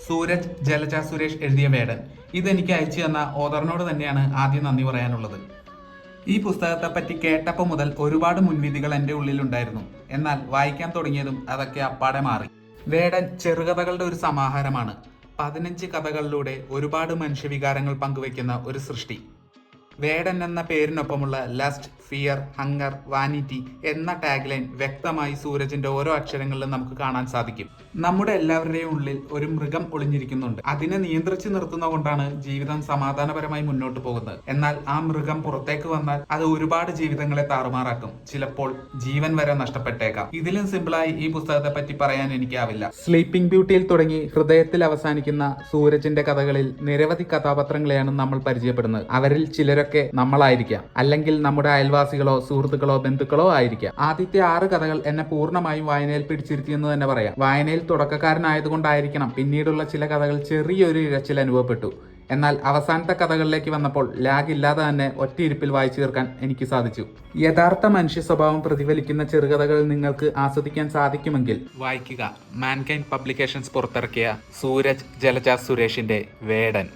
സൂരജ് ജലജ സുരേഷ് എഴുതിയ വേടൻ. ഇതെനിക്ക് അയച്ചു തന്ന ഓദറിനോട് തന്നെയാണ് ആദ്യം നന്ദി പറയാനുള്ളത്. ഈ പുസ്തകത്തെ പറ്റി കേട്ടപ്പോൾ മുതൽ ഒരുപാട് മുൻവിധികൾ എൻ്റെ ഉള്ളിലുണ്ടായിരുന്നു. എന്നാൽ വായിക്കാൻ തുടങ്ങിയതും അതൊക്കെ അപ്പാടെ മാറി. വേടൻ ചെറുകഥകളുടെ ഒരു സമാഹാരമാണ്. 15 കഥകളിലൂടെ ഒരുപാട് മനുഷ്യവികാരങ്ങൾ പങ്കുവെക്കുന്ന ഒരു സൃഷ്ടി. വേടൻ എന്ന പേരിനൊപ്പമുള്ള ലസ്റ്റ്, ഫിയർ, ഹങ്കർ, വാനിറ്റി എന്ന ടാഗ്ലൈൻ വ്യക്തമായി സൂരജിന്റെ ഓരോ അക്ഷരങ്ങളിലും നമുക്ക് കാണാൻ സാധിക്കും. നമ്മുടെ എല്ലാവരുടെയും ഉള്ളിൽ ഒരു മൃഗം ഒളിഞ്ഞിരിക്കുന്നുണ്ട്. അതിനെ നിയന്ത്രിച്ചു നിർത്തുന്ന കൊണ്ടാണ് ജീവിതം സമാധാനപരമായി മുന്നോട്ട് പോകുന്നത്. എന്നാൽ ആ മൃഗം പുറത്തേക്ക് വന്നാൽ അത് ഒരുപാട് ജീവിതങ്ങളെ താറുമാറാക്കും. ചിലപ്പോൾ ജീവൻ വരെ നഷ്ടപ്പെട്ടേക്കാം. ഇതിലും സിമ്പിളായി ഈ പുസ്തകത്തെ പറ്റി പറയാൻ എനിക്കാവില്ല. സ്ലീപ്പിംഗ് ബ്യൂട്ടിയിൽ തുടങ്ങി ഹൃദയത്തിൽ അവസാനിക്കുന്ന സൂരജിന്റെ കഥകളിൽ നിരവധി കഥാപാത്രങ്ങളെയാണ് നമ്മൾ പരിചയപ്പെടുന്നത്. അവരിൽ ചിലരൊക്കെ നമ്മളായിരിക്കാം, അല്ലെങ്കിൽ നമ്മുടെ അയൽവാസികളോ സുഹൃത്തുക്കളോ ബന്ധുക്കളോ ആയിരിക്കാം. ആദ്യത്തെ 6 കഥകൾ എന്നെ പൂർണ്ണമായും വായനയിൽ പിടിച്ചിരുത്തിയെന്ന് തന്നെ പറയാം. വായനയിൽ തുടക്കക്കാരനായതുകൊണ്ടായിരിക്കണം പിന്നീടുള്ള ചില കഥകൾ ചെറിയൊരു ഇഴച്ചിൽ അനുഭവപ്പെട്ടു. എന്നാൽ അവസാനത്തെ കഥകളിലേക്ക് വന്നപ്പോൾ ലാഗ് ഇല്ലാതെ തന്നെ ഒറ്റയിരുപ്പിൽ വായിച്ചു തീർക്കാൻ എനിക്ക് സാധിച്ചു. യഥാർത്ഥ മനുഷ്യ സ്വഭാവം പ്രതിഫലിക്കുന്ന ചെറുകഥകൾ നിങ്ങൾക്ക് ആസ്വദിക്കാൻ സാധിക്കുമെങ്കിൽ വായിക്കുക. മാൻകൈൻഡ് പബ്ലിക്കേഷൻസ് പുറത്തിറക്കിയ സൂരജ് ജലജ സുരേഷിന്റെ വേടൻ.